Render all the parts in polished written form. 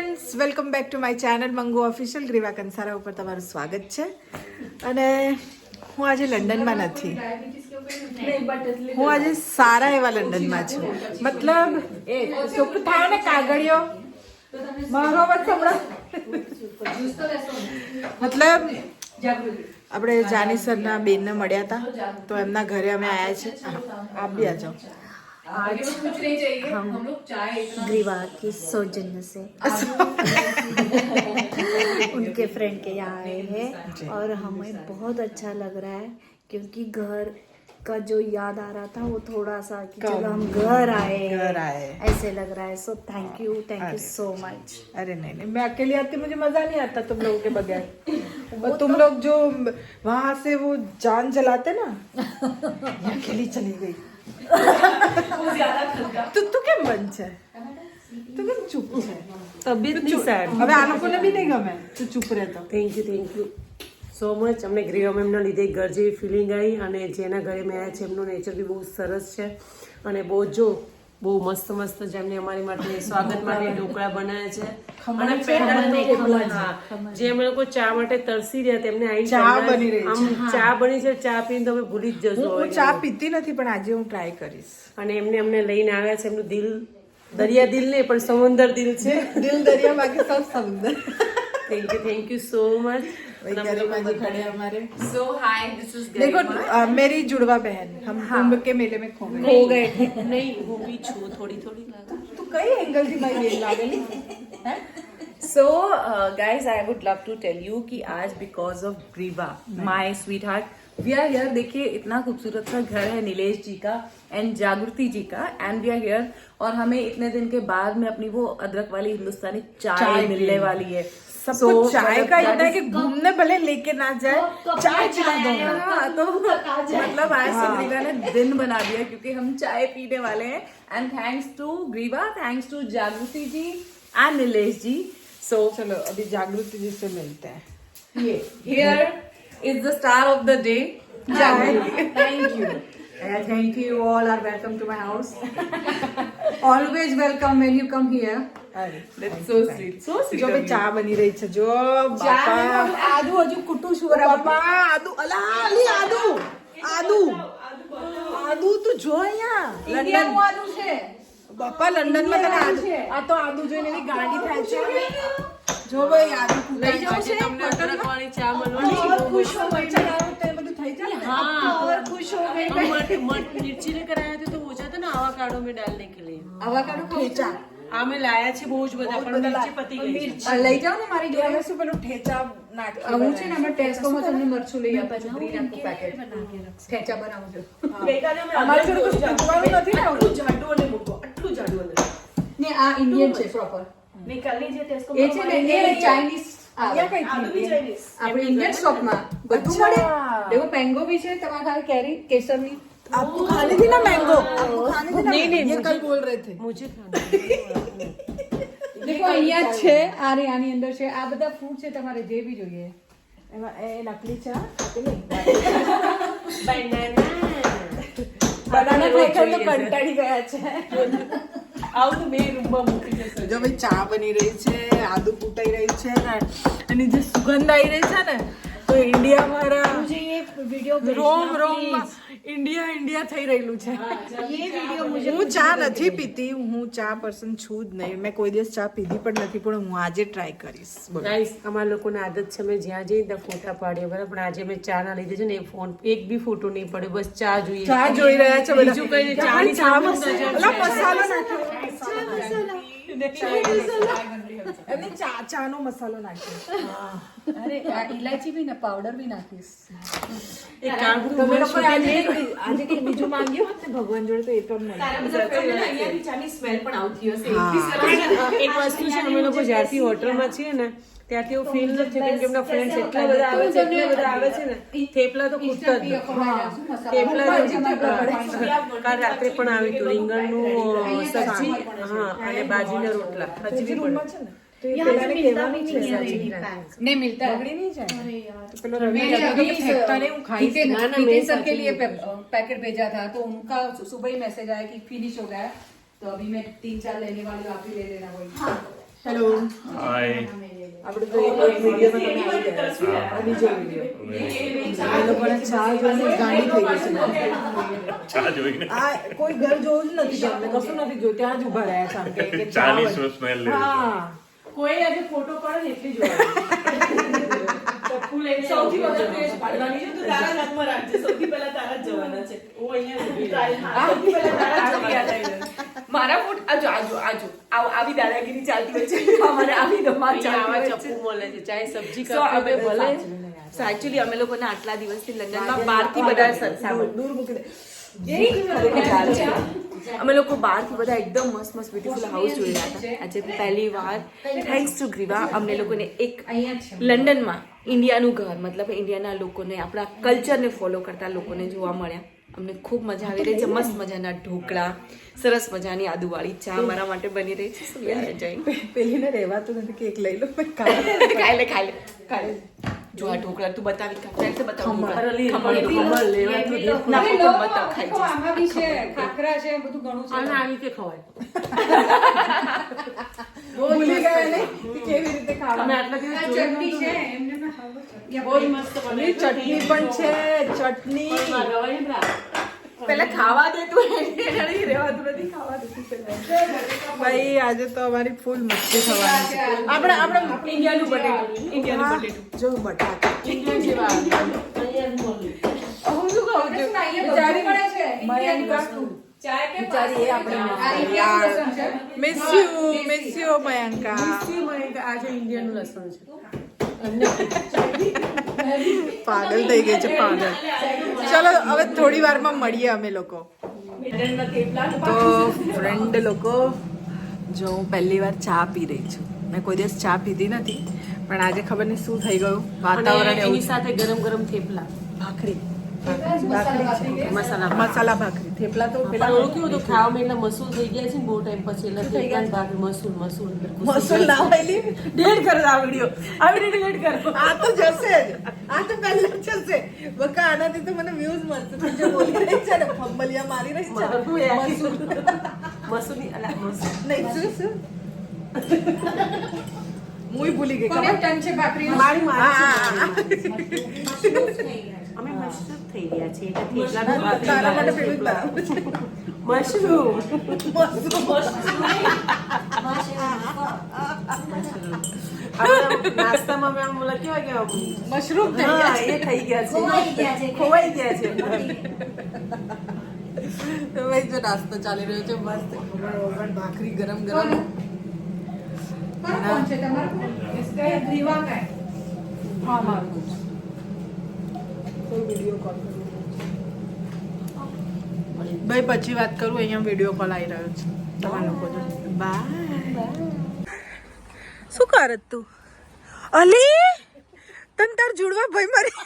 Friends, welcome back to my channel Mangu official. Greeva Kansara ઉપર તમારું સ્વાગત છે. અને હું આજે લંડનમાં નથી, હું આજે સારા એવા લંડનમાં છું. મતલબ એ ચૂપ થાય ને કાગળિયો મારો મતલબ આપણે જાની સરના બેનને મળ્યા હતા, તો એમના ઘરે અમે આવ્યા છે. આપ બી આ જાઓ. आज हम ग्रीवा की सौजन्य से उनके फ्रेंड के यहाँ आए हैं और हमें बहुत अच्छा लग रहा है क्योंकि घर का जो याद आ रहा था वो थोड़ा सा कि चलो हम घर आए ऐसे लग रहा है. So thank you so much. अरे नहीं, मैं अकेली आती, मुझे मजा नहीं आता तुम लोगों के बगैर. तुम लोग जो वहां से वो जान जलाते ना, अकेली चली गई. તું કેમ બંધ છે? તું કેમ ચૂપ છે? તબિયત નહીં સારી. હવે આ લોકોને બી નહીં ગમે તું ચૂપ રહેતો. Thank you so much. અમને ગ્રીવા મેમના લીધે ઘર જેવી ફિલિંગ આવી, અને જેના ઘરે મેં આવ્યા છે એમનું નેચર બી બહુ સરસ છે, અને બહુ મસ્ત જેમને અમારી માટે સ્વાગત માટે ઢોકળા બનાવ્યા છે. અને જે અમે લોકો ચા માટે તરસી રહ્યા તેમને ચા બની રહી છે. ચા બની છે, ચા પીને તમે ભૂલી જ જશો. હું ચા પીતી નથી, પણ આજે હું ટ્રાય કરીશ. અને અમને લઈને આવ્યા છે. એમનું દિલ દરિયા દિલ નહીં પણ સમંદર દિલ છે. દિલ દરિયા બાકી સબ સમંદર. Thank you so much. खड़े हमारे. So hi, this is देखो मेरी जुड़वा बहन, हम कुंभ के मेले में खो गए. नहीं वो भी छू थोड़ी लगा. तू कई एंगल थी भाई ये लागेली. So guys, I would love to tell you कि आज because of Griva, my sweetheart, we are here. देखिए इतना खूबसूरत सा घर है नीलेश जी का एंड जागृति जी का, एंड वी आर हियर. और हमें इतने दिन के बाद में अपनी वो अदरक वाली हिंदुस्तानी चाय मिलने वाली है. सबको चाय का इतना है कि घूमने भले लेके ना जाए, चाय पिला दो. तो मतलब आज से ग्रीवा ने दिन बना दिया क्योंकि हम चाय पीने वाले हैं. एंड थैंक्स टू ग्रीवा, थैंक्स टू जागृति जी एंड नीलेश जी. सो चलो अभी जागृति जी से मिलते हैं. Here is the star of the day, जागृति. Thank you all are welcome to my house. Always welcome when you come here. That's so sweet, so sweet. જો ભાઈ ચા બની રહી છે. જો બાપા આદુ હજુ કુટું છું બાપા આદુ અલા અલી આદુ તું જો અહીંયા ઇન્ડિયાનું આદુ છે. બાપા લંડન માં તને આદુ આ તો આદુ જોઈને એવી ગાડી થાય છે. જો ભાઈ આદુ લઈ જાવ છે તમને અદરક વાળી ચા મળવાની. ખુશ હો મરચા ડાળો તો એ બધું થઈ જાય ને. हाँ और खुश हो गई. मट मिर्ची लेकर आया थे तो पूछा था ना आवाकाडो में डालने के लिए. આવાકાડો ઠેચા આ મેં લાયા છે બહુ જ બધા, પણ મિર્ચી પતી ગઈ છે. લઈ જાઓ ને મારી જોડે. શું પેલું ઠેચા નાખી હું છે ને અમે ટેસ્કોમાં તમને મરચું લઈ આપા છે 3 આખું પેકેટ ઠેચા બનાવું છું. અમારી જોડે કશું પૂછવાનું નથી ને. આટલું જાડું અને મોટું, આટલું જાડું અને ને આ ઇન્ડિયન છે પ્રોપર. એ છે ને એ ચાઇનીઝ અહીંયા કઈ આપણે ઇન્ડિયન શોપમાં બધું મળે. देखो मैंगो भी છે તમારા ખાલી કેરી કેસરની. आपको खाने थी ना मैंगो, आपको खाने थी ना. नहीं, ये कल बोल रहे थे. मुझे खाना देखो અહીંયા જ છે. આ રે આની અંદર છે. આ બધા ફ્રૂટ છે તમારે જે બી જોઈએ. એમાં એ નકલી ચા પેલી બનાના ખાઈ ખાઈ તો કંટાળી ગયા છે. આવું તો બે રૂમમાં મૂકી જશે. જો ભાઈ ચા બની રહી છે, આદુ કૂટાઈ રહી છે ને એની જે સુગંધ આવી રહી છે ને, તો ઇન્ડિયા મારા રોમ ઇન્ડિયા થઈ રહેલું છે. હું ચા નથી પીતી, હું ચા પર્સન છું જ નહીં. મેં કોઈ દિવસ ચા પીધી પણ નથી, પણ હું આજે ટ્રાય કરીશ. ગાઈસ અમારા લોકોને આદત છે અમે જ્યાં જઈએ ત્યાં ફોટા પાડીએ, બરાબર. પણ આજે મેં ચા ના લીધે છે ને એક બી ફોટો નહીં પડ્યો, બસ ચા જોઈએ. ચા જોઈ રહ્યા છે બધા. બીજું કઈ નહીં. ચાની ચા મસાલો નાખ્યો. એમને ચાનો મસાલો નાખ્યો. અરે આ ઇલાયચી બી ને પાવડર બી નાખીશ. એક કામ કરું, તમે લોકો આજે કઈ બીજું માંગ્યું હોત ને ભગવાન જોડે તો એ તો મળે. એક વસ્તુ છે, અમે લોકો જ્યારથી હોટલમાં છીએ ને ત્યારથી એવું ફીલ નથી થયું, કેમ કે એમના ફ્રેન્ડ્સ એટલા બધા આવે છે ને થેપલા તો ખૂટતા જ નથી. કાલ રાત્રે પણ આવ્યું હતું રીંગણનું સબ્જી, હા, અને બાજરીના રોટલા. હજી બી પડે છે ને તો એ પેલાને કહેવાનું છે नहीं मिलता બગડી નહીં જાય. તો પેલો રવિ मैंने કહેતો अभी કે फेंकता नहीं, હું खाई हितेन ना, हितेन मेरे सर साथ के लिए नहीं पैकेट भेजा था तो उनका सुबह ही मैसेज आया कि फिनिश हो गया है, तो अभी मैं 3-4 लेने वाली हूँ, आप ही ले लेना वही. હેલો. હાય. આપણે તો એક વિડીયોમાં તમે આવી ગયા છો. આ બીજો વિડીયો. એ લોકોને ચા જોઈને ગાંડી થઈ ગઈ છે. ચા જોઈને આ કોઈ ઘર જોયું જ નથી કે અમને કશું નથી જોયું, ત્યાં જ ઉભા રહ્યા છે આમ કે ચા 40 બને. વર્ષ સ્મેલ લે. હા. કોઈ આજે ફોટો પાડે ને એટલી જોવા સૌથી વધારે ટેસ્ટ પાડવાની છે. તું તારા જ હાથમાં રાખજે. સૌથી પહેલા તારા જ જવાના છે. હું અહીંયા સૌથી પહેલા તારા જ જવાના. મારા ફોટ આજો આવી દાદાગીરી ચાલતી હોય છે અમારે આવી ધમાલ ચાલતી હોય છે. ચપ્પુ મળે છે ચાહે સબ્જી So, અમે ભલે એકચ્યુઅલી અમે લોકોને આટલા દિવસથી લંડનમાં બહારથી બધા દૂર મૂકી દે. અમે લોકો બહારથી બધા એકદમ મસ્ત મસ્ત બ્યુટીફુલ હાઉસ જોઈ રહ્યા હતા. આજે પહેલી વાર થેન્ક્સ ટુ ગ્રીવા અમને લોકોને એક લંડનમાં ઇન્ડિયાનું ઘર મતલબ ઇન્ડિયાના લોકોને આપણા કલ્ચરને ફોલો કરતા લોકોને જોવા મળ્યા. અમને ખૂબ મજા આવી રહી છે. મસ્ત મજાના ઢોકળા, સરસ મજાની આદુવાળી ચા મારા માટે બની રહી છે. શું યાર જઈને પેલીને રહેવાતું નથી કે એક લઈ લો. ખાઈ લે જો આ ઢોકળા તું બતાવી કાંઈ બતાવ ખમણ લેવાતું ના બતાવ ખાઈ જઈશ. આમાં બી છે ખાખરા છે બધું ઘણું છે. આને આવી રીતે ખવાય. ભૂલી ગયા ને કે કેવી રીતે તમે ખાવાનું. આટલા દિવસ આ જોયું ચટણી નહોતું છે ને? એમને ના ખાવું. બહુ જ મસ્ત બને. ચટણી પણ છે. ચટણી રવાઈ ને રાખ. પેલા ખાવા દે તું એને રહેવાતું નથી ખાવા દેતું પેલા. ભાઈ આજે તો અમારી ફૂલ મસ્તી થવાની છે. આપણે ઇન્ડિયાનું બટેટું હા, જો બટાકા ઇન્ડિયન જેવા અહીંયા જ બોલી. હું શું કહું છું બિચારી મળે છે મયંક ચાય કે બિચારી એ આપણે આ ઇન્ડિયાનું લસણ છે. Miss you Mayanka. આજે ઇન્ડિયનનું લસણ છે. પાગલ થઈ ગઈ છે પાગલ. ચલો હવે થોડી વારમાં મળીએ અમે લોકો. તો ફ્રેન્ડ લોકો જો હું પહેલી વાર ચા પી રહી છું. મેં કોઈ દિવસ ચા પીધી નથી પણ આજે ખબર નહીં શું થઈ ગયું વાતાવરણ અને એવું એની સાથે ગરમ ગરમ થેપલા ભાખરી મસાલા મસાલા ભાખરી થેપલા તો પેલા પેલા ઓળખ્યું હતું ખાવામાં એટલે મસૂર થઈ ગયા છે ને બહુ ટાઈમ પછી એટલે થેપલા ને ભાખરી મસૂર મસૂર ના હોય ડેટ કરો આ વિડીયો આવી રીતે ડેટ કરો. આ તો જશે જ. આ તો પહેલા જ જશે બકા. આનાથી તો મને વ્યૂઝ મળશે. તું જે બોલી રહી છે ને ફંબલિયા મારી રહી છે મસૂર મસૂરની અલા મસૂર નહીં શું મુઈ ભૂલી ગઈ કોને ટન છે ભાખરીનો? મારી હા. અમે મશરૂમ થઈ ગયા છે એટલે થેપલા તારા માટે પેલું જ બરાબર છે. મશરૂમ નાસ્તામાં મેં આમ બોલા કેવા કેવા મશરૂમ થઈ હા ગયા એ થઈ ગયા છે ખોવાઈ ગયા છે તો ભાઈ જો નાસ્તો ચાલી રહ્યો છે મસ્ત ખમણ ભાખરી ગરમ ગરમ. કોણ છે તમારું? इसका ग्रीवा का है. હા મારું કોઈ વિડીયો કોલ ભાઈ પછી વાત કરું. અહીંયા વિડીયો કોલ આવી રહ્યો છે તમારા લોકો જો. બાય. શું કરત તું અલી તન તાર જુડવા ભાઈ મારી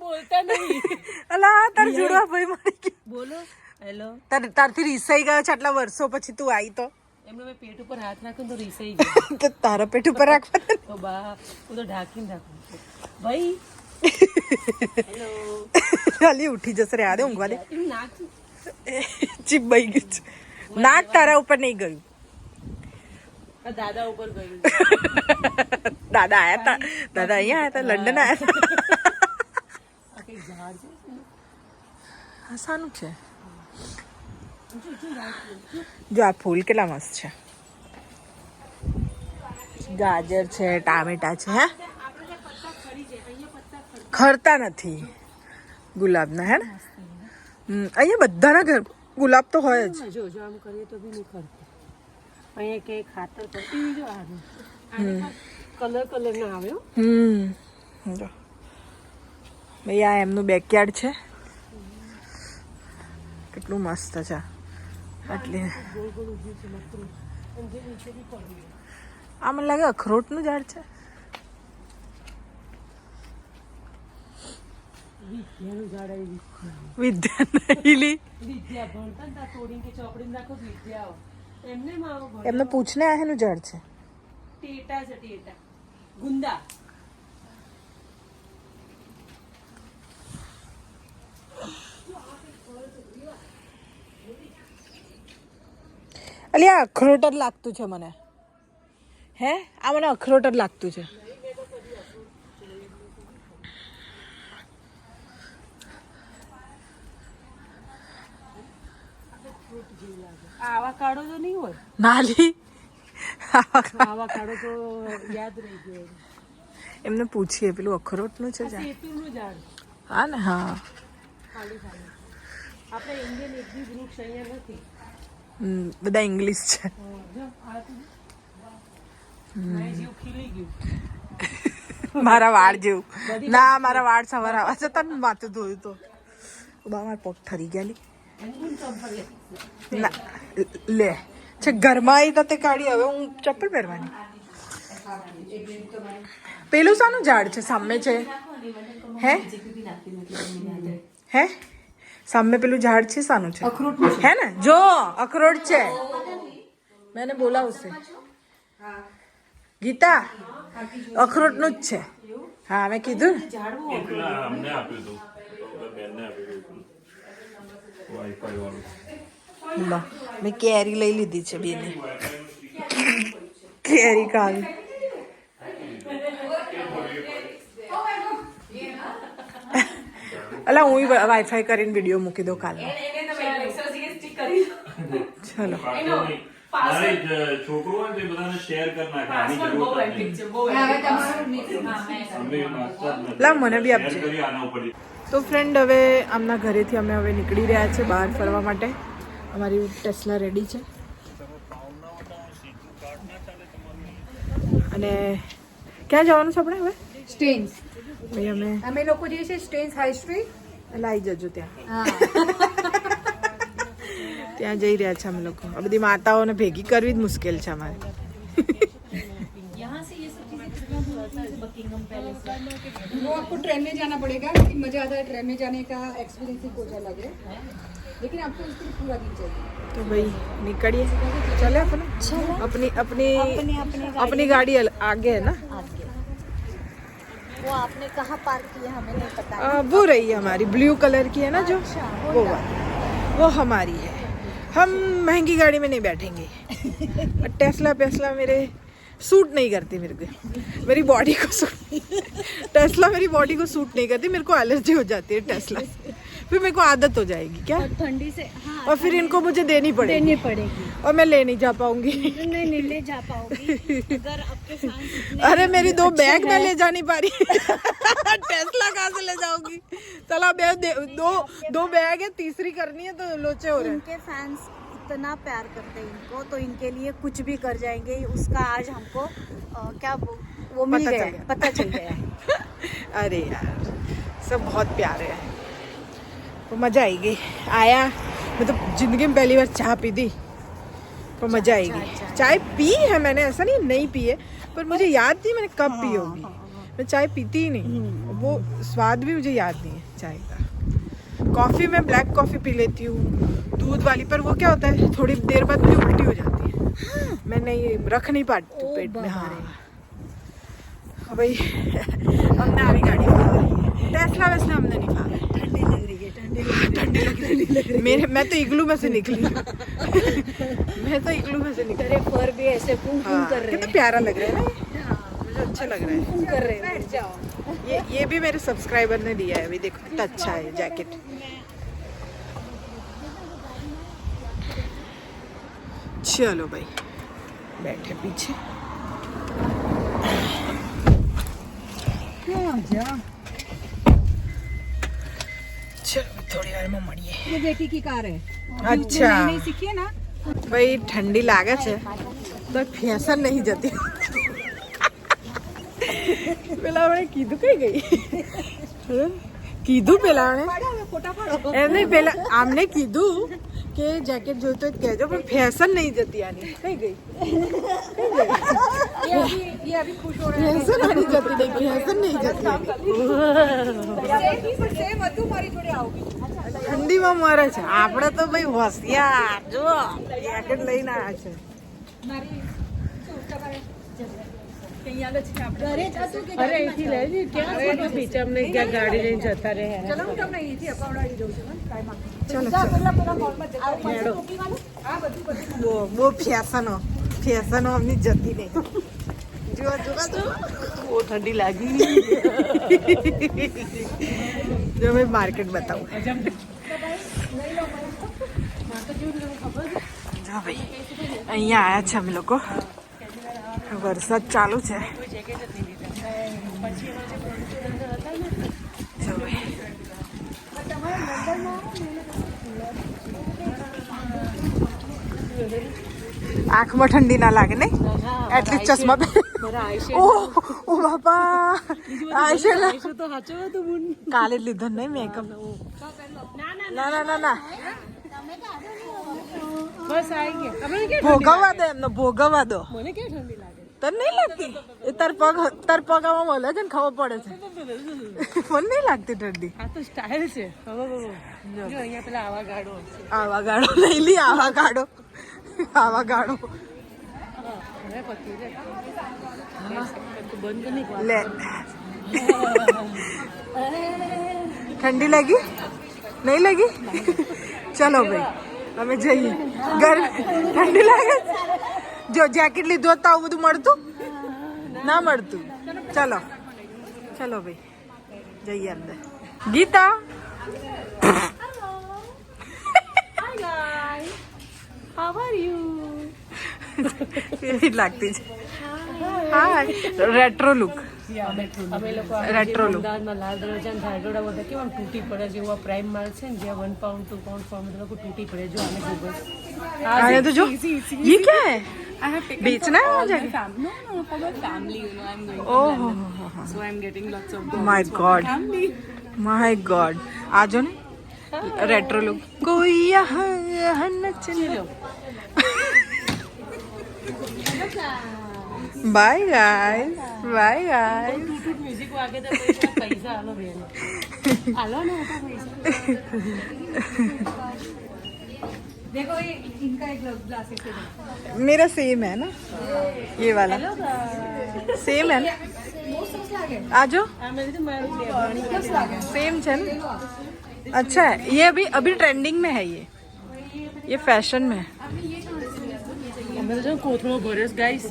બોલતા નહીં અલા તાર જુડવા ભાઈ મારી બોલો હેલો તારથી રીસાઈ ગયો છે આટલા વર્ષો પછી તું આવી તો એમને મેં પેટ ઉપર હાથ નાખ્યો તો રીસાઈ ગયો તો તારા પેટ ઉપર રાખવા તો બા હું તો ઢાંકીને રાખું ભાઈ અલી ઉઠી જશે રે. આદે ઊંઘવા દે. એનું નાક ચીપ બઈ ગયું છે. નાક તારા ઉપર નહીં ગયું. આ દાદા ઉપર ગયું દાદા આયા હતા. દાદા અહીંયા આયા હતા. લંડન આયા હતા. આ કઈ ઝાડ છે આ શાનું છે? જો આ ફૂલ કેટલા મસ્ત છે. ગાજર છે, ટામેટા છે. હે ખરતા નથી ગુલાબના. હે ને અહીંયા બધાના ઘર ગુલાબ તો હોય જ. જો જો આમ કરીએ તો બી નહીં કરતું. અહીંયા કે ખાતર કરતી જો આવે કલર ના આવે હો. જો ભાઈ આ એમનું બેકયાર્ડ છે. કેટલું મસ્ત છે. આટલી આ મને લાગે અખરોટનું ઝાડ છે. વિદ્યાનું ઝાડ આવી વિદ્યા નહીલી વિદ્યા ભણતા ને ત્યાં તોડીને કે ચોપડીને રાખો તો વિદ્યા આવે એમને મારો એમને પૂછને આ એનું ઝાડ છે. ટેટા છે ટેટા ગુંદા અલી આ અખરોટ જ લાગતું છે મને. હે આ મને અખરોટ જ લાગતું છે. આવાકાડો તો નહીં હોય. નાલી આવાકાડો તો યાદ રહી ગયો. એમને પૂછીએ પેલું અખરોટનું છે જા. સેતુનું ઝાડ હા ને હા ખાલી ખાલી. આપણે ઇન્ડિયન એક બી વૃક્ષ અહીંયા નથી. બધા ઇંગ્લિશ છે. જો આ તો મેં જીવ ખીલી ગયું. મારા વાળ જેવું ના મારા વાળ સવાર આવા છે તને માથું ધોયું તો બા મારા પગ ઠરી ગયેલી ના લે છે ઘરમાં આવી તો તે કાઢી હવે હું ચપ્પલ પહેરવાની. પેલું શાનું ઝાડ છે સામે છે હે હે સામે પેલું ઝાડ છે શાનું છે હે ને જો અખરોટ છે મેને બોલા ઉસે ગીતા અખરોટ નું જ છે હા મેં કીધું ને એકલા અમને આપ્યું હતું બેનને આપ્યું હતું વાઈફાઈ વાળું. લો મેં કેરી લઈ લીધી છે બેને કેરી ખાવી. અલા હું વાઈફાઈ કરીને વિડીયો મૂકી દઉં કાલે. ચલો મારે છોકરો હોય ને તે બધાને શેર કરી નાખે. આની જરૂર નથી. અમે નાખતા જ નથી. લા મને બી આપજે. શેર કરી આના ઉપર. તો ફ્રેન્ડ હવે આમના ઘરેથી અમે હવે નીકળી રહ્યા છે બહાર ફરવા માટે. અમારી ટેસ્લા રેડી છે અને ક્યાં જવાનું છે આપણે હવે સ્ટેન્સ ભાઈ અમે લોકો જઈએ છીએ સ્ટેન્સ હાઈ સ્ટ્રીટ. લાવી જજો ત્યાં હા ત્યાં જઈ રહ્યા છે અમે લોકો. આ બધી માતાઓને ભેગી કરવી જ મુશ્કેલ છે અમારે. वो आपको ट्रेन में जाना पड़ेगा लेकिन मजा आता है ट्रेन में जाने का एक्सपीरियंस ही कुछ अलग है लेकिन आपको उसके लिए पूरा दिन चाहिए. तो भाई निकलिए चले अपने अपनी अपनी गाड़ी आगे है ना वो आपने कहाँ पार्क किया हमें नहीं पता. वो रही है हमारी ब्लू कलर की है ना जो वो वाली वो हमारी है. हम महंगी गाड़ी में नहीं बैठेंगे. टेस्ला पेस्ला मेरे सूट नहीं करती मेरे को. मेरी बॉडी को टेस्ला मेरी बॉडी को सूट नहीं करती. मेरे को एलर्जी हो जाती है टेस्ला से. फिर मेरे को आदत हो जाएगी क्या ठंडी से हाँ और फिर इनको मुझे देनी पड़ेगी और मैं ले नहीं जा पाऊंगी. नहीं ले जा पाओगी अगर आपके फैंस अरे मेरी 2 बैग मैं ले जा नहीं पा रही. टेस्ला कहाँ से ले जाऊंगी. चला दो बैग है तीसरी करनी है तो लोचे हो रहे हैं. इनके फैंस इतना प्यार करते हैं इनको तो इनके लिए कुछ भी कर जाएंगे. उसका आज हमको क्या वो मिल गया है, पता चल गया है. अरे यार सब बहुत प्यारे हैं. तो मजा आएगी. आया मैं तो जिंदगी में पहली बार चाय पी थी तो मजा आएगी. चाय पी है मैंने ऐसा नहीं पी है पर मुझे याद नहीं मैंने कब पी होगी. मैं चाय पीती ही नहीं. वो स्वाद भी मुझे याद नहीं है चाय का. कॉफ़ी में ब्लैक कॉफ़ी पी लेती हूँ दूध वाली पर वो क्या होता है थोड़ी देर बाद मुझे उल्टी हो जाती है. मैं नहीं रख नहीं पाती पेट में. हाँ भाई हमने अभी गाड़ी टेस्ला वैसला हमने नहीं खा. ठंडी लग रही. मैं तो इग्लू में से निकली. मैं तो इग्लू में से निकली. पर भी ऐसे फूम कर रहे कितना प्यारा लग रहा है ना. मुझे अच्छा लग रहा है. कर रहे हैं. जाओ ये भी मेरे सब्सक्राइबर ने दिया है. अभी देखो कितना अच्छा है जैकेट. चलो भाई बैठे पीछे. चलो थोड़ी વાર માં મળીએ. ये बेटी की कार है. अच्छा नहीं सीखी है ना. ભાઈ ઠંડી લાગે છે તો ફેશન નહીં જતી. પેલા મને કીધું કઈ ગઈ કીધું પેલા એમને પેલા આમને કીધું કે જેકેટ જોઈતો જ કહેજો પણ ફેશન નહીં જતી આની. કઈ ગઈ ये अभी खुश हो रहा ફેશન આની જતી નહીં. ફેશન નહીં જતી આની. है. सेम હતું મારી જોડે આવું. ઠંડીમાં મરે છે. આપણે તો ભાઈ હોશિયાર જો જેકેટ લઈને આવ્યા છે. મારી અરે અહીંથી લઈ લે ક્યાં સુધી બીચ અમને ક્યાં ગાડી લઈને જતા રહે. ચલો હું તમને અહીંથી અપાવડાવી દઉં છું. કાંઈ ચલો પેલા મોલમાં જતા હા બધું બહુ ફેશનો અમની જતી નહીં. બહુ ઠંડી લાગી જો મેં માર્કેટ બતાવું જો ભાઈ અહીંયા આયા છે અમે લોકો વરસાદ ચાલુ છે જો ભાઈ આંખમાં ઠંડી ના લાગે નહીં એટલીસ્ટ ચશ્મા ઓ બાપા કાલે જ લીધો નહીં મેકઅપ ના ના ના ના ભોગવવા દો એમનો ભોગવવા દો મને કેવી ઠંડી લાગે તને નહીં લાગતી એ તાર પગ આમાં મળે છે ને ખબર પડે છે મને નહીં લાગતી ઠંડી આ તો સ્ટાઇલ છે હવે જો અહીંયા પેલા આવા ગાડો આવા ગાડો લઈ લી આવા ગાડો હવે પતી રે બંધ નહીં લે ઠંડી લાગી નહીં લાગી ચલો ભાઈ અમે જઈએ ઘર ઠંડી લાગે જો જેકેટ લીધું હોત તો આવું બધું મળતું ના મળતું ચલો ચલો ભાઈ જઈએ અંદર ગીતા કેવી લાગતી છે હા રેટ્રો લુક અમે લોકો રેટ્રો લુક અમદાવાદમાં લાલ દરવાજા ધારડોડા બધા કેવા તૂટી પડે છે એવા પ્રાઇમ માલ છે ને જ્યાં 1 પાઉન્ડ 2 પાઉન્ડ ફોર્મ લોકો તૂટી પડે જો આને ગૂગલ आया तो जो ये क्या है I have taken बेचना है for all मुझे my family. No, for my family, I'm going to oh London. So I'm getting lots of My gowns for God. my family. My God आ जाओ ना रेट्रो लुक कोई यहाँ यहाँ नचने लो बाय गाइस મ્યુઝિક વાગે તો પૈસા આલો બેન આલો ને પૈસા देखो ये इनका एक ग्लासेस है मेरा सेम है ना ये वाला सेम है ना आ जाओ सेम है ना अच्छा है ये अभी ट्रेंडिंग में है ये फैशन में है અમે તો કોથળો ભર્યો છે ગાઈસ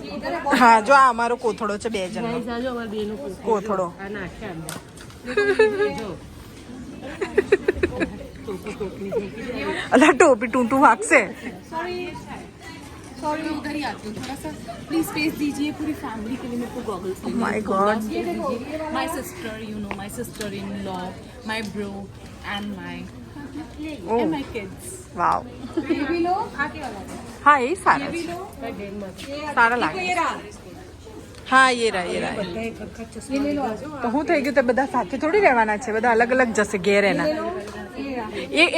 હા જો આ અમારો કોથળો છે 2 જણનો ગાઈસ આજો અમાર બેનો કોથળો આ નાખ્યા અંદર જો અલા ટોપી ટૂંટું વાગશે सॉरी मैं उधर ही आती हूँ थोड़ा सा प्लीज स्पेस दीजिए पूरी फैमिली के लिए मेरे को goggles my God my sister you know my sister in law my bro and my kids wow ये भी लो आके वाला हाँ ये सारा છે. સારા લાગે હા ये रहा તો હું થઈ ગયું તે બધા સાથે થોડી રહેવાના છે બધા અલગ અલગ જશે ઘેર એના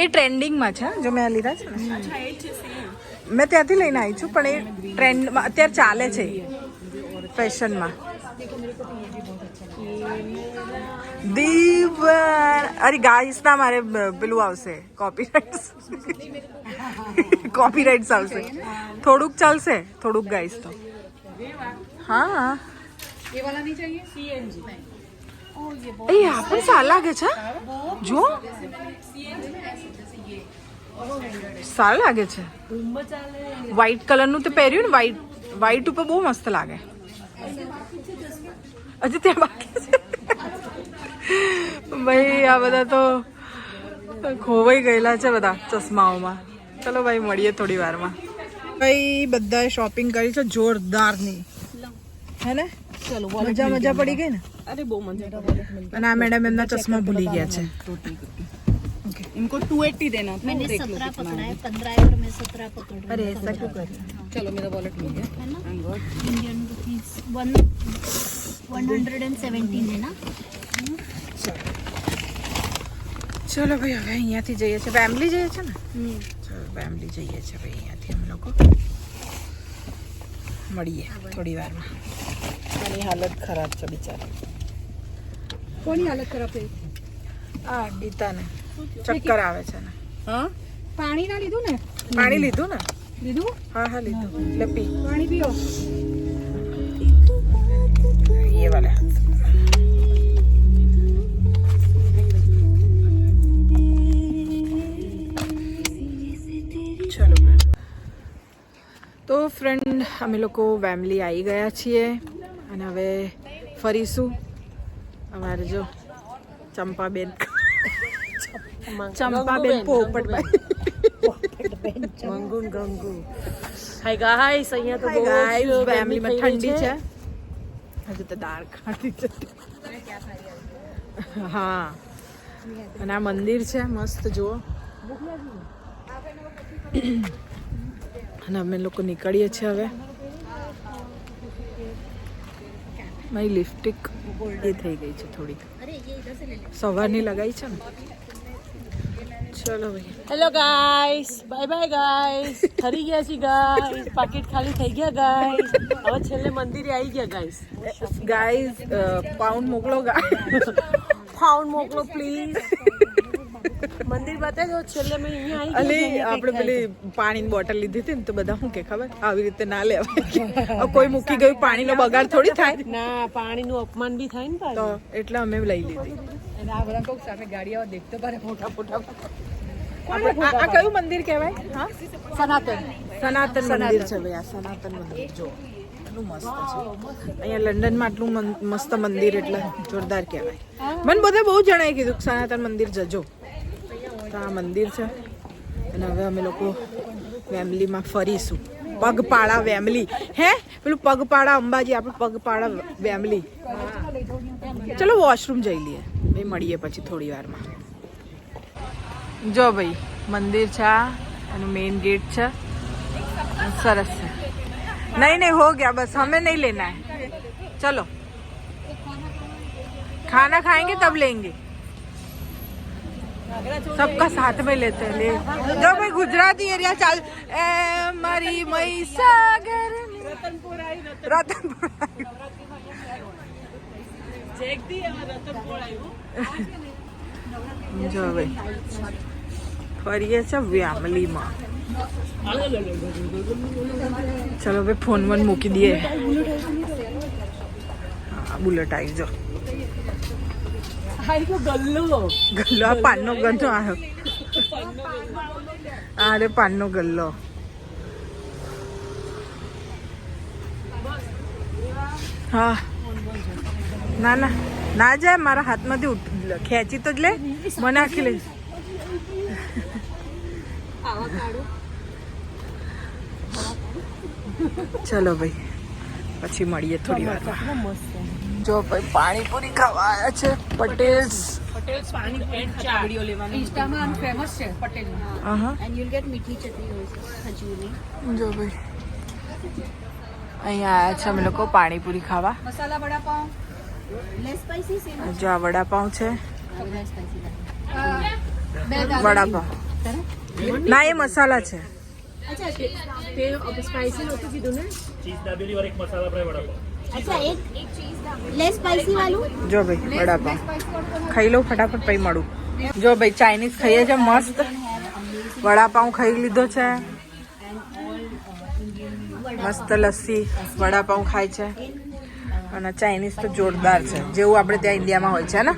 એ ટ્રેન્ડિંગમાં છે જો મેં આ લીધા છે ને મેં ત્યાંથી લઈને આવી છું પણ એ ટ્રેન્ડમાં અત્યારે ચાલે છે ફેશનમાં દીવર અરે ગાઈસ ના મારે પેલું આવશે કોપીરાઇટ્સ આવશે થોડુંક ચાલશે થોડુંક ગાઈસ તો હા ये वाला नहीं चाहिए सीएनजी એ આ પણ સારા લાગે છે જો સારા લાગે છે વ્હાઈટ કલરનું તે પહેર્યું ને વ્હાઈટ ઉપર બહુ મસ્ત લાગે હજી ત્યાં બાકી છે ભાઈ આ બધા તો ખોવાઈ ગયેલા છે બધા ચશ્માઓમાં ચલો ભાઈ મળીએ થોડી વારમાં ભાઈ બધાએ શોપિંગ કરી છે જોરદારની હે ને चलो મજા પડી ગઈ ને अरे वो मजा અને આ મેડમ એમના ચશ્મા ભૂલી ગયા છે इनको 280 देना था मैंने देख लो 17 कितना पकड़ा है। है 15 है और मैं 17 पकड़ रही અરે એસા ક્यों कर चलो मेरा वॉलेट मिल गया है ना Thank God. इंडियन रुपीज 117 है ना ચલો ભાઈ હવે અહીંયાથી જઈએ છીએ ફેમિલી જઈએ છે ને ચલો ફેમિલી જઈએ છીએ ભાઈ અહીંયાથી અમે લોકો મળીએ થોડી વારમાં આની હાલત ખરાબ છે બિચારી કોની હાલત ખરાબ થઈ આ ગીતાને ચક્કર આવે છે ને हाँ પાણી ના લીધું ને પાણી લીધું ને લીધું હા લીધું એટલે પી પાણી પીઓ ये वाला हाथ ચલો તો ફ્રેન્ડ અમે લોકો ફેમિલી આવી ગયા છીએ અને હવે ફરીશું. અમારે જો ચંપાબેન પોપટભાઈ મંગુન ગંગુ. હાય ગાઈસ, અહીંયા તો બહુ ગાઈસ જ ફેમિલીમાં ઠંડી છે. હજુ તો દાળ ખાધી છે. હા, અને આ મંદિર છે મસ્ત જુઓ. અને અમે લોકો નીકળીએ છીએ હવે. મારી લિપસ્ટિક એ થઈ ગઈ છે થોડી, સવારની લગાવી છે ને. ચલો ભાઈ, hello guys, bye bye guys. ખરી ગયા છે ગાઈસ, પાકીટ ખાલી થઈ ગયા ગાઈસ. હવે છેલ્લે મંદિરે આવી ગયા ગાઈસ. ગાઈઝ પાઉન્ડ મોકલો. ફાઉન્ડ મોકલો પ્લીઝ. મંદિર બતાવી દો. છેલ્લે મેં અહીંયા આવી અલી આપણે પેલી પાણીની બોટલ લીધી હતી ને, તો બધા શું કે ખબર, આવી રીતે ના લેવાય. કોઈ મૂકી ગયું પાણીનો બગાડ થોડી થાય. ના, પાણીનું અપમાન બી થાય ને તો એટલે અમે લઈ લીધી. અને આ બધા કોક સામે ગાડી આવે દેખતો પારે મોટા મોટા આ કયું મંદિર કહેવાય? હા, સનાતન સનાતન મંદિર છે ભાઈ. આ સનાતન મંદિર જો એટલું મસ્ત છે. અહીંયા લંડનમાં આટલું મસ્ત મંદિર એટલે જોરદાર કહેવાય. મને બધા બહુ જણાએ કીધું કે સનાતન મંદિર જજો. તો આ મંદિર છે. અને હવે અમે લોકો ફેમિલીમાં ફરીશું. પગપાળા ફેમિલી. હે પેલું પગપાળા અંબાજી, આપણે પગપાળા ફેમિલી. ચલો વોશરૂમ જઈ લઈએ. ભાઈ મળીએ પછી થોડી વારમાં. જો ભાઈ મંદિર છે આ, એનું मेन गेट છે. સરસ છે. नहीं नहीं हो गया, बस हमें नहीं लेना है. चलो खाना खाएंगे तब लेंगे. सबका साथ में लेते हैं. ले जो भाई गुजराती एरिया चाल ए मरी महीसागर रतनपुर જો ભાઈ ફરીએ છે ફેમિલીમાં. ચલો ભાઈ ફોન વન મૂકી દઈએ. હા, બુલેટ આવી જો. ગલ્લો આ પાનનો ગલ્લો આવ્યો. અરે પાનનો ગલ્લો. હા, ના ના ના જાય, મારા હાથમાંથી ખેંચી તો જ લે, મને આખી લઈશ. ચલો ભાઈ પછી મળીએ થોડી વારમાં. જો ભાઈ પાણીપુરી ખાવા આવ્યા છે પટેલ્સ. ઇન્સ્ટામાં ફેમસ છે પટેલ. And you'll get મીઠી ચટણી also, ખજૂરની. જો ભાઈ અહીંયા આવ્યા છે અમે લોકો પાણીપુરી ખાવા. મસાલા વડાપાવ Less spicy, same. જો આ વડાપાઉં છે. Less spicy. વડાપાઉં ના, એ મસાલા છે. अच्छा સ્પાઈસી નહોતું કીધું ને. अच्छा एक चीज लेस स्पाइसी वालू. જો ભાઈ વડાપાઉં ખાઈ લઉં ફટાફટ પછી મળું. જો ભાઈ ચાઇનીઝ ખાઈએ છે મસ્ત. વડાપાઉં ખાઈ લીધો છે. મસ્ત લસ્સી વડાપાઉં ખાય છે. અને ચાઇનીઝ તો જોરદાર છે, જેવું આપણે ત્યાં ઇન્ડિયામાં હોય છે ને.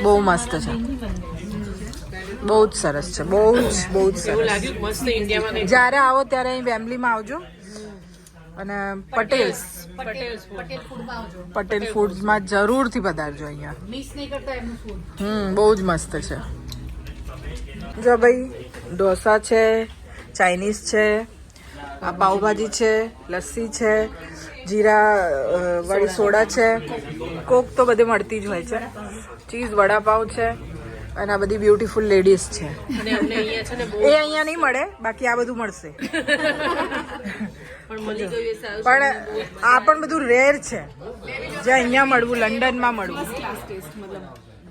બહુ મસ્ત છે, બહુ જ સરસ છે, બહુ જ સરસ. મસ્ત ઇન્ડિયામાં જ્યારે આવો ત્યારે અહીં ફેમિલીમાં આવજો. અને પટેલ ફૂડ્સમાં જરૂરથી પધારજો. અહીંયા મિસ નહીં કરતા એમનું ફૂડ. બહુ જ મસ્ત છે. જો ભાઈ ઢોસા છે, ચાઇનીઝ છે, આ પાવભાજી છે, લસ્સી છે, જીરા વાળી સોડા છે, કોક તો બધે મળતી જ હોય છે, ચીઝ વડાપાવ છે, અને આ બધી બ્યુટીફુલ લેડીઝ છે. અને અમને અહીંયા છે ને બહુ એ અહીંયા નહીં મળે, બાકી આ બધું મળશે. પણ મળી ગયું એ સારું. પણ આ પણ બધું રેર છે, જે અહીંયા મળવું, લંડનમાં મળવું.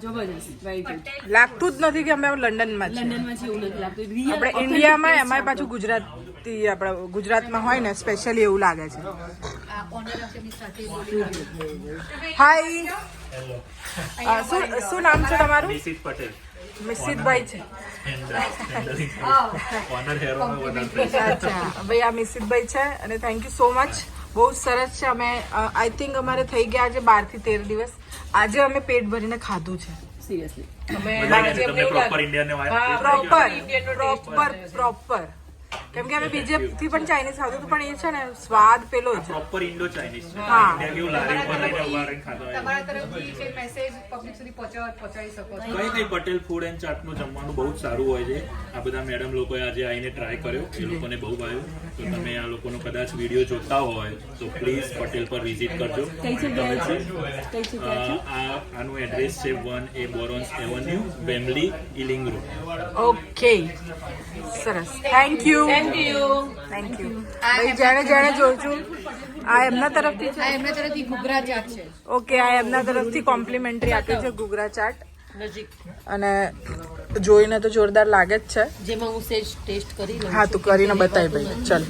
જબરજસ્ત, વેરી ગુડ. લાગતું જ નથી કે અમે લંડનમાં છીએ. લંડનમાં છે એવું નથી લાગતું. આપણે ઇન્ડિયામાં એમાંય પાછું ગુજરાતી, આપણા ગુજરાતમાં હોય ને સ્પેશિયલી એવું લાગે છે. હાય, શું નામ છે તમારું? નિશિત પટેલ. મિસિતભાઈ છે. ઓનર હેરો અચ્છા ભાઈ, આ મિસિતભાઈ છે. અને થેન્ક યુ સો મચ. બહુ જ સરસ છે. અમે આઈ થિંક અમારે થઈ ગયા આજે 12 થી 13 દિવસ. આજે અમે પેટ ભરીને ખાધું છે. સિરિયસલી બધા કહે છે તમને પ્રોપર ઇન્ડિયન પ્રોપર કેમ કે અમે બીજેથી પણ ચાઇનીઝ ખાધું હતું પણ એ છે ને સ્વાદ પેલો જ પ્રોપર ઇન્ડો ચાઇનીઝ છે હા. ઇન્ડિયા કેવું લારી પર લઈને ઉભા રહીને ખાતા હોય તમારા તરફથી જે મેસેજ પબ્લિક સુધી પહોંચાડી શકો છો. કઈ નહીં, પટેલ ફૂડ એન્ડ ચાટનું જમવાનું બહુ જ સારું હોય છે. આ બધા મેડમ લોકોએ આજે આવીને ટ્રાય કર્યો, એ લોકોને બહુ ભાવ્યું. તો તમે આ લોકોનો કદાચ વિડીયો જોતા હોય તો પ્લીઝ પટેલ પર વિઝિટ કરજો. આનું એડ્રેસ છે 1A બોરોન્સ avenue, Wembley, ઇલિંગ road. Okay સરસ થેન્ક યુ ભાઈ જેણે જેણે જોયું આ એમના તરફથી છે. આ એમના તરફથી ઘૂઘરા ચાટ છે. ઓકે આ એમના તરફથી કોમ્પ્લિમેન્ટરી આપ્યું છે ઘૂઘરા ચાટ અને જોઈને તો જોરદાર લાગે જ છે. જેમાં હું સેજ ટેસ્ટ કરી લઉં. હા તું કરીને બતાવી ભાઈ ચાલ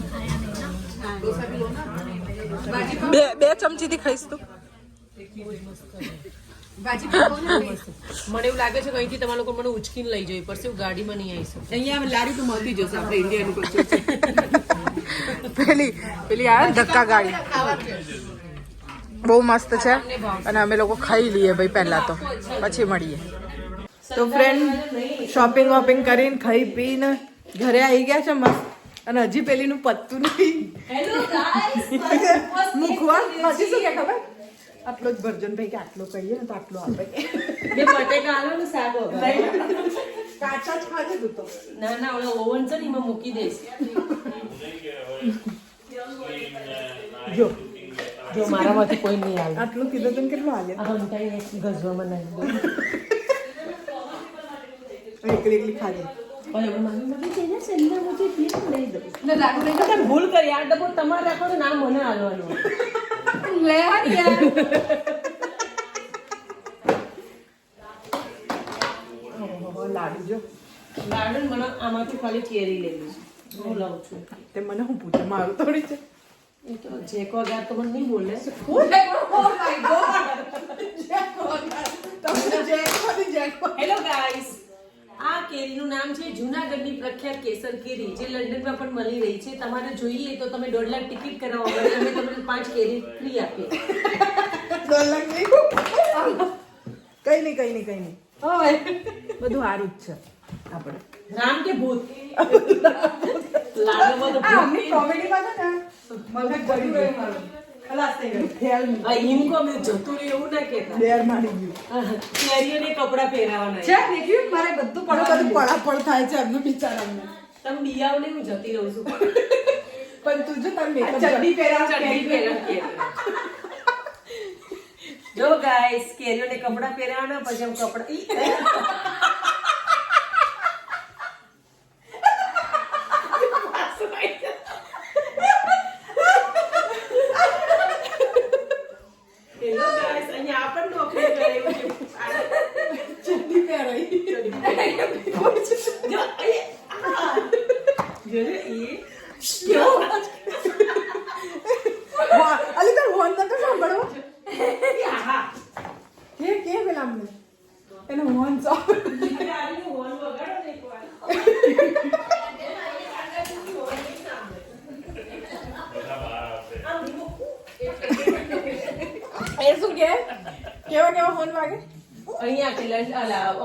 બે ચમચીથી ખાઈશ તું. ભાજી પણ બહુ ને. મને એવું લાગે છે કે અહીંથી તમારા લોકો મને ઉચકીને લઈ જવી પડશે, હું ગાડીમાં નહીં આવી શકું. અહીંયા લારી તો મળતી જશે આપણે ઇન્ડિયાનું કલ્ચર. પેલી આ ધક્કા ગાડી બહુ મસ્ત છે અને અમે લોકો ખાઈ લઈએ ભાઈ પહેલા તો પછી મળીએ. તો ફ્રેન્ડ શોપિંગ વોપિંગ કરીને ખાઈ પીને ઘરે આવી ગયા છે મસ્ત અને હજી પેલીનું પત્તું નહીં મૂકવા. હજી શું કે ખબર આટલો જ ભરજો ને ભાઈ કે આટલો કહીએ ને તો આટલો આપે બે બટેકા આલો ને શાક વગર. કાચા જ ખાજે તું તો. ના ઓલો ઓવન છે ને એમાં મૂકી દઈશ. જો મારામાંથી કોઈ નહીં આવે. આટલું કીધું તને કેટલું હાલે આ હંતાઈને ગજવામાં નહીં. એકલી એકલી ખાજે. ભૂલ કરી આ ડબ્બો તમારે રાખો તો ના મને હાલવાનું. લે હા યાર. લાડુ જો લાડુ મને આમાંથી ખાલી કેરી લેવી છે. હું લઉં છું. તે મને હું પૂછે મારું થોડી છે. એ તો જે કો ગાર તો મને નહીં બોલે. હેલો ગાઈસ, આ કેરીનું નામ છે જૂનાગઢની પ્રખ્યાત કેસર કેરી, જે લંડનમાં પણ મળી રહી છે. તમારે જોઈએ તો તમે 1.5 લાખ ટિકિટ કરાવો, અમે તમને 5 કેરી ફ્રી આપીએ. કઈ નહીં બધું સારું જ છે આપણે. રામ કે ભૂત? લાડુમાં તો ભૂત નહીં. કોમેડીમાં છે ને મગજ ભરી ગયું મારું. ખલાસ થઈ ગયું. ફેલ આ હિમકો અમે જતું રહ્યું એવું ના કહેતા. બેર મારી ગયું. કેરીઓને કપડાં પહેરાવાના. છે દેખ્યું મારે બધું બધું પડાપડ થાય છે એમનું બિચારાનું. તમે બિયાવને હું જતી રહું છું. પણ તું જો તાર મેકઅપ ચડ્ડી પહેરાવ કેરી. જો ગાઈસ, કેરીઓને કપડાં પહેરાવાના, પછી આમ કપડાં હેલો ગાઈસ, અહીંયા આપણ નોકરી કરે એવું છે. ચડ્ડી પહેરાઈ. જો જોજે એ અલી તાર હોર્ન નતો સાંભળવો હા કે પેલા અમને એને હોર્ન સાંભળ. ગાડીનું હોર્ન વગાડો ને એકવાર. એ શું કે કેવો હોર્ન વાગે? અહીંયા કે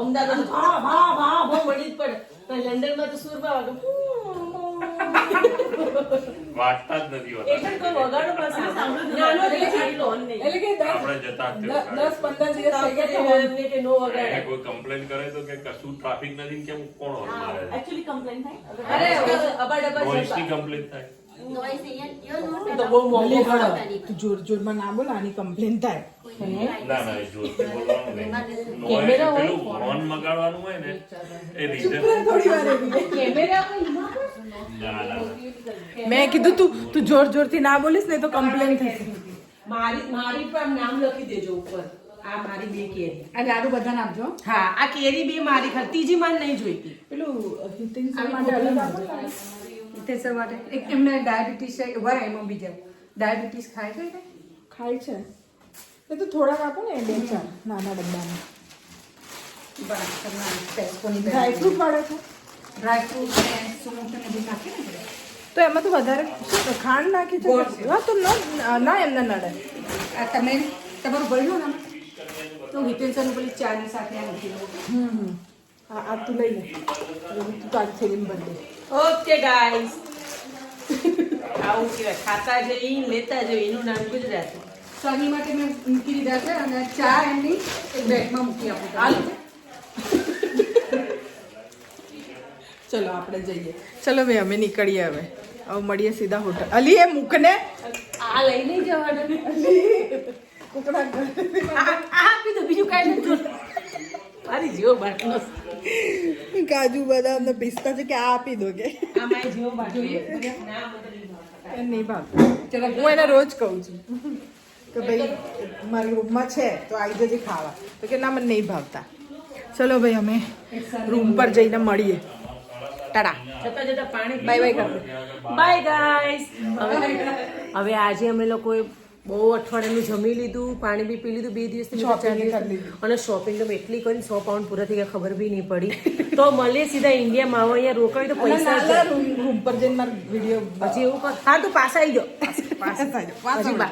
અમદાવાદ ભા ભા ભા ભા મળી જ પડે. લંડનમાં તો સુરમાં વાગે. વાટતા જ નથી હોતા. એટલે કોઈ વગાડો પણ સાંભળો. નાનો એટલે આટલો હોર્ન નહીં. એટલે કે આપણે જતા જ તેવું 10-15 દિવસ થઈ ગયા તો એમને કે નો વગાડે. એને કોઈ કમ્પ્લેન કરે તો કે કશું ટ્રાફિક નથી ને કેમ કોણ હોર્ન મારે છે? Actually, complaint થાય. અરે અબાડબા નોઈસની કમ્પ્લેન થાય. તો બહુ મોંઘો પડે. તું જોરમાં ના બોલ આની કમ્પ્લેન થાય. ના એ જોરથી બોલવાનું નહીં. કેમેરા હોય? પેલું હોર્ન મગાડવાનું હોય ને એ રીઝન. થોડી વાર એવી. કેમેરા ના મેં કીધું તું જોરથી ના બોલીશ ને તો કમ્પ્લેન થશે. મારી પર નામ લખી દેજો ઉપર. આ મારી બે કેરી. આ લાડુ બધા નાખજો. હા, આ કેરી બે મારી ખાલી. ત્રીજી માન નહીં જોઈતી. પેલું હિતેશ માટે અલગ આપો. હિતેશ્વર માટે એક એમને ડાયાબિટીસ છે ઉભા રહે એમાં બીજા ડાયાબિટીસ ખાય છે કે? ખાય છે એ તો થોડાક આપો ને 2-4 નાના ડબ્બામાં. ડ્રાયફ્રૂટ વાળો છે. ડ્રાયફ્રૂટ ને સુમોક ને બધું નાખે ને આપણે. તો એમાં તો વધારે શું ખાંડ નાખી છે? હા તો ના એમને નડે. આ તમે તમારું ભર્યું ને તો હિતેન સર પેલી ચાની સાથે આ મૂકી દઉં. આ તું લઈ લે તું તારી થેલીમાં ભરી દે. ઓકે ગાઈસ આવું કહેવાય ખાતા જઈ લેતા જઈ એનું નામ ગુજરાતી. સની માટે મેં મૂકી દીધા છે અને ચા એમની એક બેગમાં મૂકી આપું હાલ ચલો આપણે જઈએ. ચલો ભાઈ અમે નીકળીએ હવે મળીએ સીધા હોટલ. અલી એ મૂકને આ લઈ નહીં જવાના. કુકડા આ આપી દો બીજું કાંઈ નથી જોતું. મારી જીવો બાટલો કાજુ બદામ ને પિસ્તા છે કે આ આપી દો કે આ મારી જીવો બાટલો ના એ નહીં ભાવતું. હું એને રોજ કહું છું કે ભાઈ મારી રૂમમાં છે તો આવી જજે ખાવા, તો કે ના મને નહીં ભાવતા. ચલો ભાઈ અમે રૂમ પર જઈને મળીએ. ટાટા. જતા જતા પાણી બાય બાય કરો. Bye guys. હવે આજે અમે લોકોએ બહુ અઠવાડિયાનું જમી લીધું, પાણી બી પી લીધું, 2 દિવસથી Shopping કરી લીધી. અને શોપિંગ તો એટલી કરીને 100 પાઉન્ડ પૂરા થઈ ગયા ખબર બી નહીં પડી. તો મળીએ સીધા ઇન્ડિયામાં. આવો અહીંયા રોકાય તો પૈસા જ જાય. રૂમ પર જઈને મારો વિડીયો પછી એવું કર. હા તું પાછા આવી જાઓ.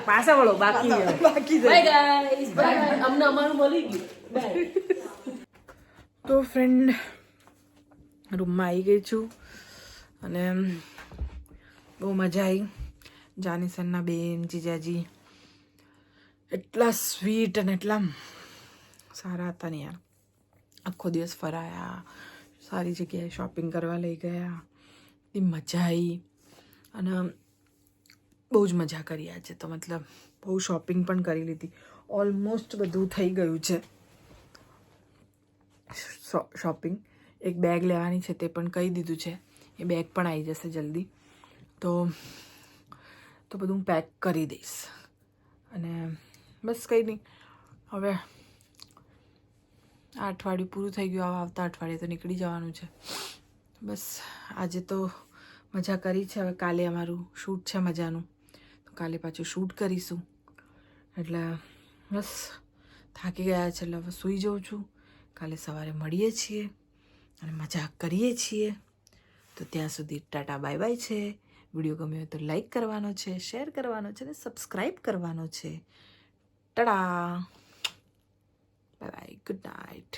પાછા વળો બાકી બાકી બાય ગાઈસ. બાય અમને અમારું મળી ગયું. બાય. તો ફ્રેન્ડ રૂમમાં આવી ગઈ છું અને બહુ મજા આવી. જાનીસનના બેન જીજાજી એટલા સ્વીટ અને એટલા સારા હતા ને યાર. આખો દિવસ ફરાયા, સારી જગ્યાએ શોપિંગ કરવા લઈ ગયા, એટલી મજા આવી અને બહુ જ મજા કરી આજે તો. મતલબ બહુ શોપિંગ પણ કરી લીધી. ઓલમોસ્ટ બધું થઈ ગયું છે શોપિંગ. એક બેગ લેવાની છે તે પણ કહી દીધું છે, એ બેગ પણ આવી જશે જલ્દી. તો બધું હું પેક કરી દઈશ અને બસ કંઈ નહીં. હવે આ અઠવાડિયું પૂરું થઈ ગયું, આવતા અઠવાડિયે તો નીકળી જવાનું છે. બસ આજે તો મજા કરી છે. હવે કાલે અમારું શૂટ છે મજાનું, તો કાલે પાછું શૂટ કરીશું. એટલે બસ થાકી ગયા છે એટલે હવે સૂઈ જાઉં છું. કાલે સવારે મળીએ છીએ અને મજા કરીએ છીએ. તો ત્યાં સુધી ટાટા બાય બાય છે. વિડીયો ગમ્યો હોય તો લાઈક કરવાનો છે, શેર કરવાનો છે અને સબસ્ક્રાઈબ કરવાનો છે. Tata bye bye, good night.